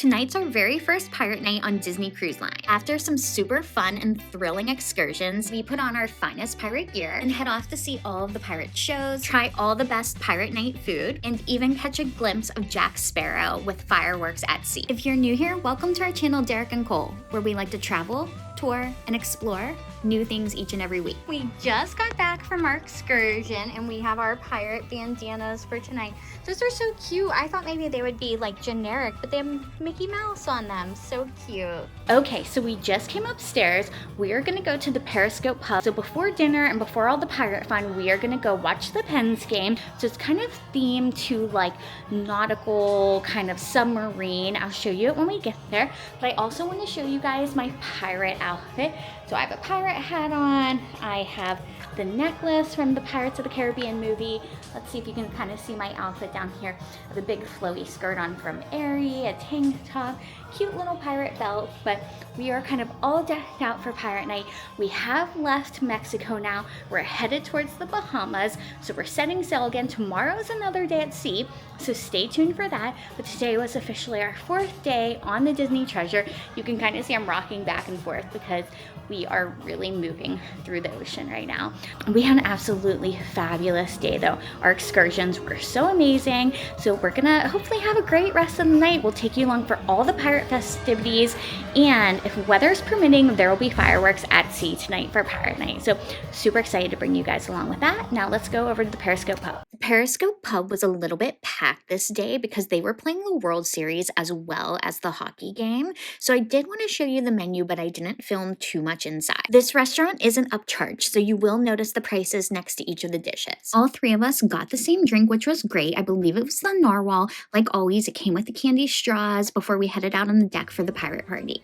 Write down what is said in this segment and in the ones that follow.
Tonight's our very first pirate night on Disney Cruise Line. After some super fun and thrilling excursions, we put on our finest pirate gear and head off to see all of the pirate shows, try all the best pirate night food, and even catch a glimpse of Jack Sparrow with fireworks at sea. If you're new here, welcome to our channel Derek and Cole, where we like to travel, tour, and explore new things each and every week. We just got back from our excursion and we have our pirate bandanas for tonight. Those are so cute. I thought maybe they would be like generic, but they have Mickey Mouse on them. So cute. Okay, so we just came upstairs. We are gonna go to the Periscope pub. So before dinner and before all the pirate fun, we are gonna go watch the Pens game. So it's kind of themed to like nautical kind of submarine. I'll show you it when we get there. But I also want to show you guys my pirate outfit. So I have a pirate hat on. I have the necklace from the Pirates of the Caribbean movie. Let's see if you can kind of see my outfit down here. I have a big flowy skirt on from Aerie, a tank top, cute little pirate belt, but we are kind of all decked out for pirate night. We have left Mexico now. We're headed towards the Bahamas, so we're setting sail again. Tomorrow's another day at sea, so stay tuned for that. But today was officially our 4th day on the Disney Treasure. You can kind of see I'm rocking back and forth because we are really moving through the ocean right now. We had an absolutely fabulous day though. Our excursions were so amazing. So we're gonna hopefully have a great rest of the night. We'll take you along for all the pirate festivities, and if weather's permitting, there will be fireworks at sea tonight for Pirate Night. So super excited to bring you guys along with that. Now let's go over to the Periscope pub. The Periscope pub was a little bit packed this day because they were playing the World Series as well as the hockey game. So I did want to show you the menu, but I didn't film too much inside. This restaurant isn't upcharged, so you will notice the prices next to each of the dishes. All 3 of us got the same drink, which was great. I believe it was the narwhal. Like always, it came with the candy straws before we headed out on the deck for the pirate party.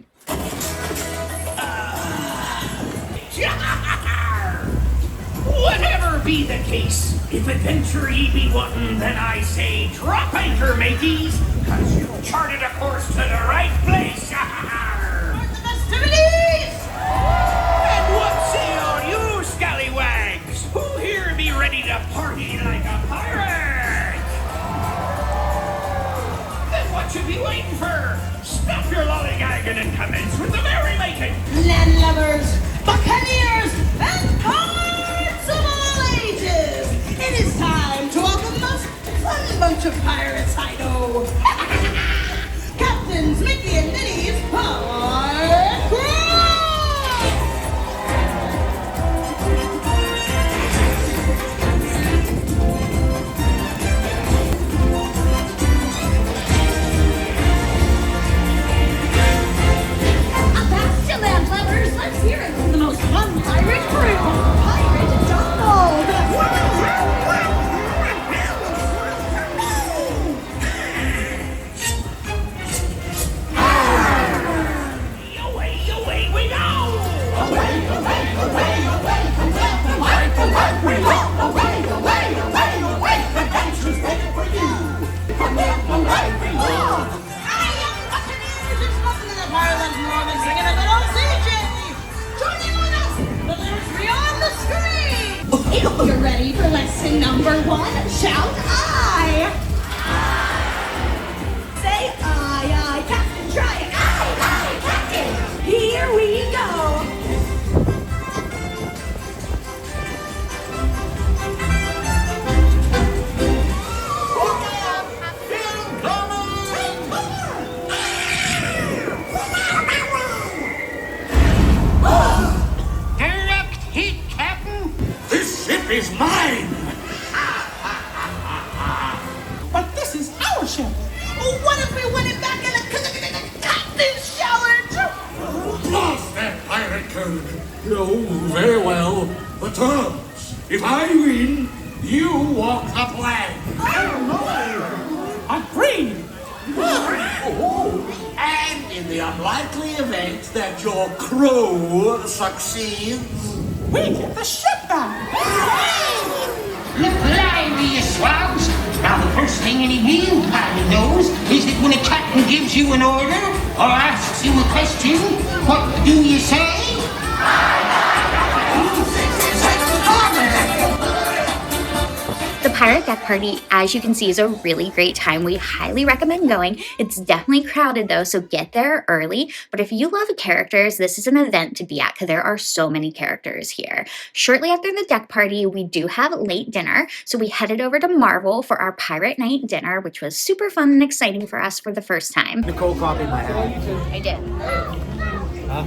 Whatever be the case, if adventure ye be wantin', then I say drop anchor, mateys, 'cause you've charted a course to the right place. For the festivities! And what say all you scallywags? Who here be ready to party like a pirate? Then what you be waiting for? Stop your lollygagging and commence with the merrymaking. Landlubbers, buccaneers, and pirates of all ages! It is time to welcome the most fun bunch of pirates I know. Captains Mickey and Minnie's Pirate Crew! Let's hear it from the most fun pirate crew, Pirate Donald! Away we go! Away we Adventures waiting for you! Away we go! Hi, young buccaneers! It's nothing in the Parliament more than singing a good old sea chanty! Joining with us, the lyrics beyond the screen! If you're ready for lesson number 1, shout I! Say aye, Captain, try it! Aye, Captain! Here we go! Is mine! But this is our ship! Oh, what if we win it back in the captain's challenge? Blast that pirate code! Oh, very well. The terms. If I win, you walk the plank. Agreed! And in the unlikely event that your crew succeeds, we get the ship back! Look lively, you swabs! Now the first thing any real pirate knows is that when a captain gives you an order or asks you a question, what do you say? Pirate Deck Party, as you can see, is a really great time. We highly recommend going. It's definitely crowded though, so get there early. But if you love characters, this is an event to be at because there are so many characters here. Shortly after the deck party, we do have late dinner, so we headed over to Marvel for our Pirate Night dinner, which was super fun and exciting for us for the first time. Nicole copied my hat. I did. Huh?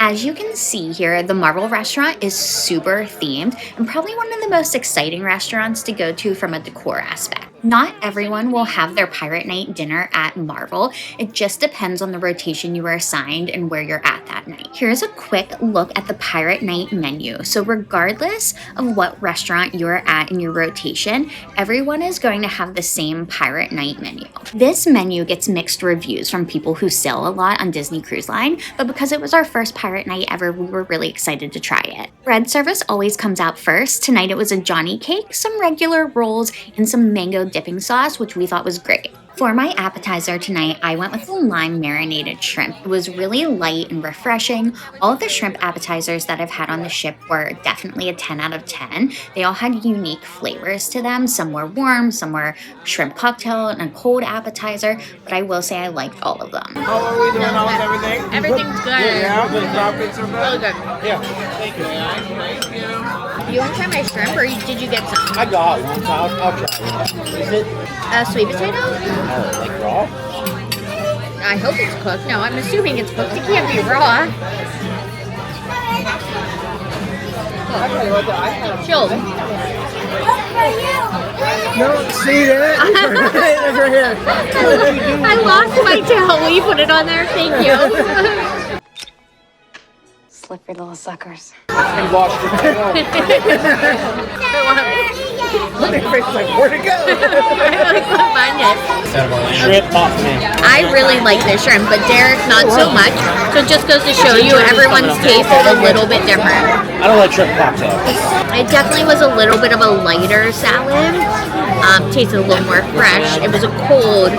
As you can see here, the Marvel restaurant is super themed and probably one of the most exciting restaurants to go to from a decor aspect. Not everyone will have their Pirate Night dinner at Marvel. It just depends on the rotation you are assigned and where you're at that night. Here's a quick look at the Pirate Night menu. So regardless of what restaurant you're at in your rotation, everyone is going to have the same Pirate Night menu. This menu gets mixed reviews from people who sail a lot on Disney Cruise Line, but because it was our first Pirate Night ever, we were really excited to try it. Bread service always comes out first. Tonight it was a Johnny cake, some regular rolls, and some mango dipping sauce, which we thought was great. For my appetizer tonight, I went with the lime marinated shrimp. It was really light and refreshing. All of the shrimp appetizers that I've had on the ship were definitely a 10 out of 10. They all had unique flavors to them. Some were warm, some were shrimp cocktail and a cold appetizer, but I will say I liked all of them. How are we doing? How was everything? Everything's good. Yeah, the toppings are Really good. good. Yeah, thank you. Thank you. You want to try my shrimp, or did you get some? I got one, so I'll try it. Is it Sweet potato? like raw? I hope it's cooked. No, I'm assuming it's cooked. It can't be raw. Chilled. No, see that? It's right here. I lost my towel. Will you put it on there? Thank you. Slippery little suckers. And washed it. Like, where'd it go? Shrimp pop man. I really like this shrimp, but Derek not so much. So it just goes to show you everyone's taste is a little bit different. I don't like shrimp cocktail. It definitely was a little bit of a lighter salad. Tasted a little more fresh. It was a cold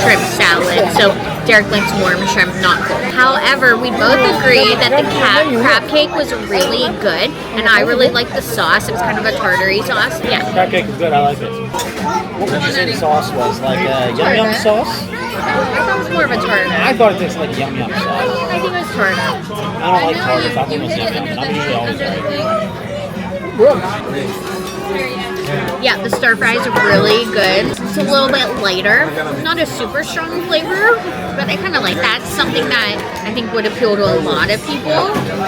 shrimp salad, so Derek likes warm shrimp, not cold. However, we both agreed that the crab cake was really good, and I really liked the sauce. It was kind of a tartary sauce. Yeah. Crab cake is good. I like it. What would you say the sauce was? Like yum yum sauce? I thought it was more of a tartar. I thought it tasted like yum yum sauce. I think it was tartar. I don't like tartar. I think it was yum yum. I'm usually always right. Yeah, the stir fries are really good. It's a little bit lighter. Not a super strong flavor, but I kind of like that. It's something that I think would appeal to a lot of people. So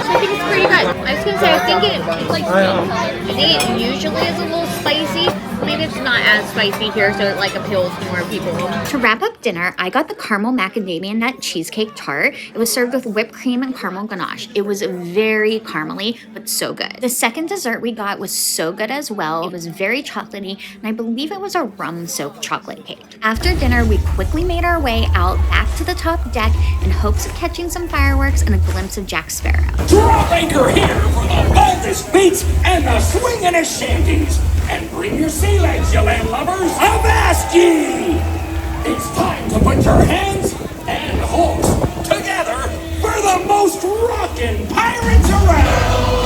I think it's pretty good. I was going to say, I think it's like, I think it usually is a little spicy. Maybe it's not as spicy here, so it like appeals to more people. To wrap up dinner, I got the caramel macadamia nut cheesecake tart. It was served with whipped cream and caramel ganache. It was very caramely, but so good. The second dessert we got was so good as well. It was very chocolatey, and I believe it was a rum-soaked chocolate cake. After dinner, we quickly made our way out back to the top deck in hopes of catching some fireworks and a glimpse of Jack Sparrow. Drop anchor here for the boldest feats and the swingin'est shanties. And bring your sea legs, you land lovers. Avast ye! It's time to put your hands and hooks together for the most rockin' pirates around!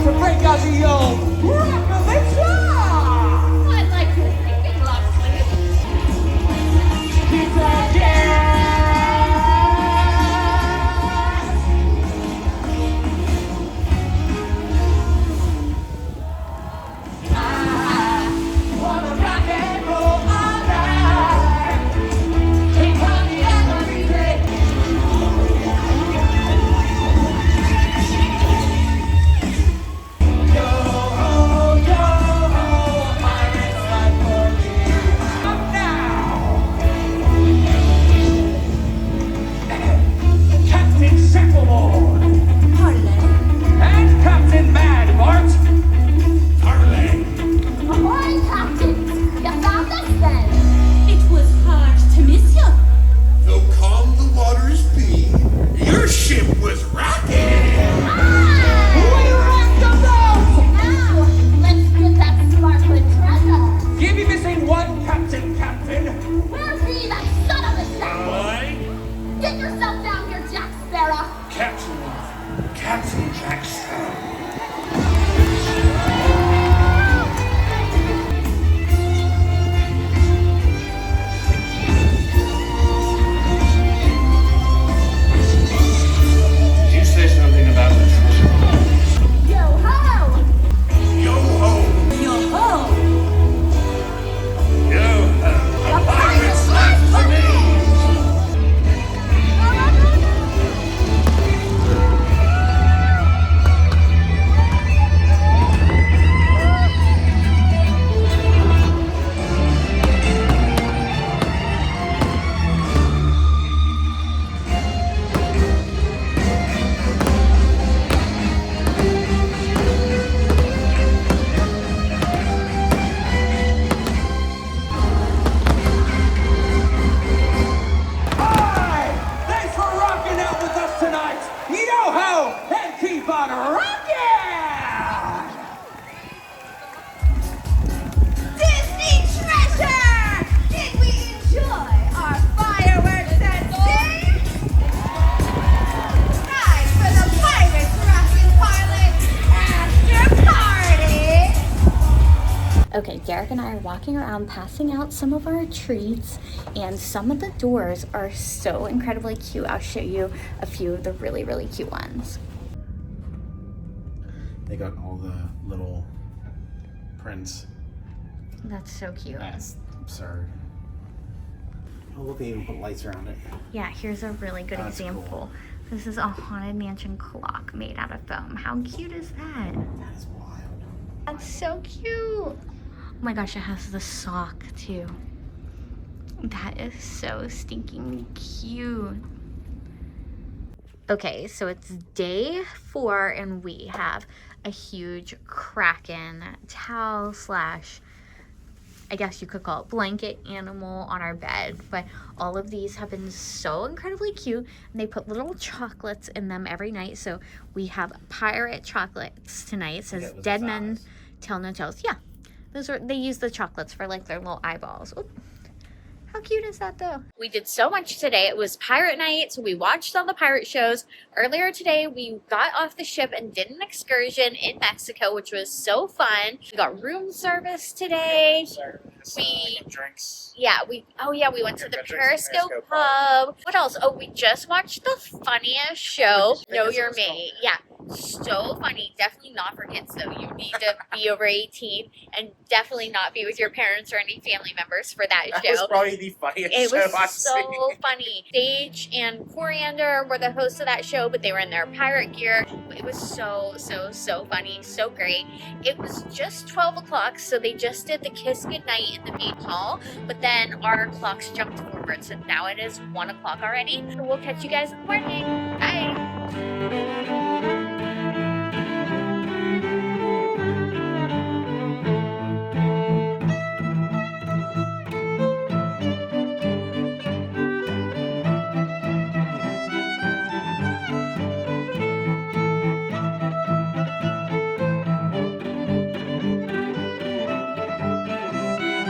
To break out the old revelation! I'd like to think it Jack Sparrow. Did you say something about the treasure? Yo-ho! Yo-ho! Yo-ho! Yo-ho! A pirate's life for me! Hi! Thanks for rocking out with us tonight! Yo-ho! And keep on rocking! Disney treasure! Did we enjoy our fireworks and sing? Time for the Pirates Rockin' Pilot after party! Okay, Derek and I are walking around passing out some of our treats, and some of the doors are so incredibly cute. I'll show you a few of the really, really cute ones. They got all the little prints. That's so cute. That's absurd. Oh, look, they even put lights around it. Yeah, here's a really good That's example. cool. This is a Haunted Mansion clock made out of foam. How cute is that? That is wild. That's so cute. Oh my gosh, it has the sock too. That is so stinking cute. Okay, so it's day 4 and we have a huge Kraken towel slash, I guess you could call it, blanket animal on our bed. But all of these have been so incredibly cute, and they put little chocolates in them every night. So we have pirate chocolates tonight. It says Dead Men Tell No Tales. Yeah, those are, they use the chocolates for like their little eyeballs. Oop. How cute is that though? We did so much today. It was pirate night, so we watched all the pirate shows. Earlier today, we got off the ship and did an excursion in Mexico, which was so fun. We got room service today. We drinks. Yeah, we went to the Periscope Pub. What else? Oh, we just watched the funniest show, Know Your Mate. Yeah, so funny. Definitely not for kids though. You need to be over 18 and definitely not be with your parents or any family members for that show. That was probably the funniest It show I've was so seen. funny. Sage and Coriander were the hosts of that show, but they were in their pirate gear. It was so funny, so great. It was just 12 o'clock, so they just did the kiss goodnight in the main hall, but then our clocks jumped forward, so now it is 1 o'clock already. So we'll catch you guys in the morning. Bye.